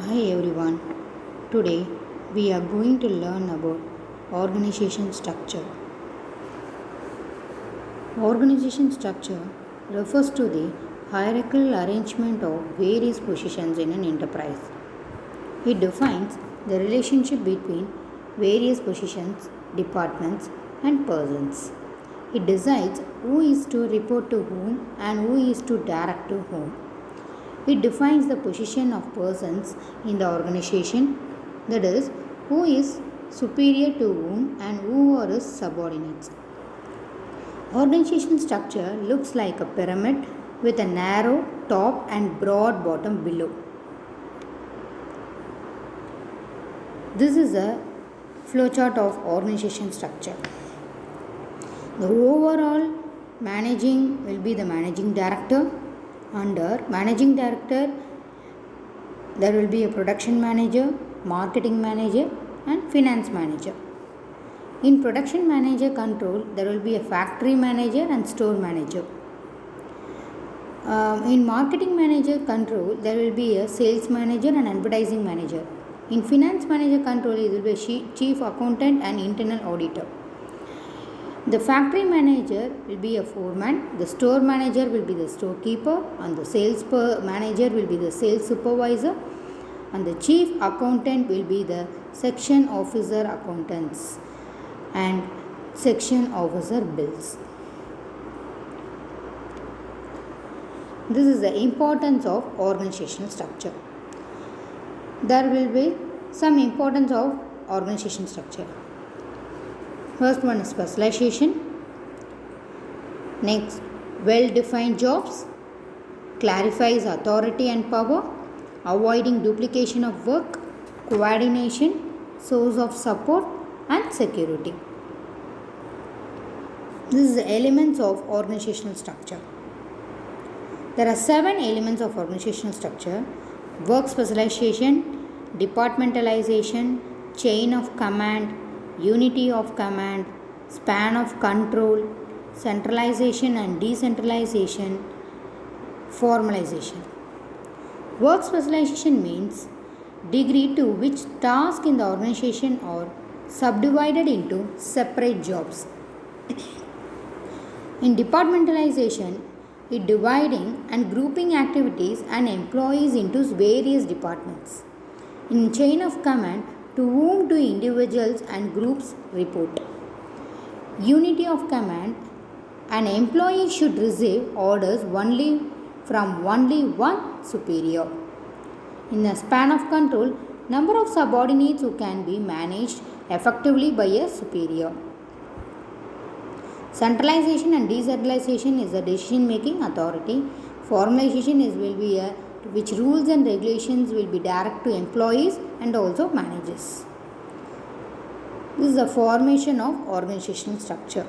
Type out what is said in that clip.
Hi everyone. Today we are going to learn about organization structure. Organization structure refers to the hierarchical arrangement of various positions in an enterprise. It defines the relationship between various positions, departments, and persons. It decides who is to report to whom and who is to direct to whom. It defines the position of persons in the organization, that is, who is superior to whom and who are his subordinates. Organization structure looks like a pyramid with a narrow top and broad bottom below. This is a flowchart of organization structure. The overall managing will be the managing director. Under managing director, there will be a production manager, marketing manager, and finance manager. In production manager control, there will be a factory manager and store manager. In marketing manager control, there will be a sales manager and advertising manager. In finance manager control, it will be a chief accountant and internal auditor. The factory manager will be a foreman, the store manager will be the storekeeper, and the sales manager will be the sales supervisor, and the chief accountant will be the section officer accountants and section officer bills. This is the importance of organizational structure. There will be some importance of organization structure. First one is specialization. Next, well-defined jobs, clarifies authority and power, avoiding duplication of work, coordination, source of support, and security. This is the elements of organizational structure. There are 7 elements of organizational structure: work specialization, departmentalization, chain of command, unity of command, span of control, centralization and decentralization, formalization. Work specialization means degree to which tasks in the organization are subdivided into separate jobs. In departmentalization, it dividing and grouping activities and employees into various departments. In chain of command, to whom do individuals and groups report? Unity of command, an employee should receive orders only from only one superior. In the span of control, number of subordinates who can be managed effectively by a superior. Centralization and decentralization is the decision making authority. Formalization will be which rules and regulations will be direct to employees and also managers. This is the formation of organizational structure.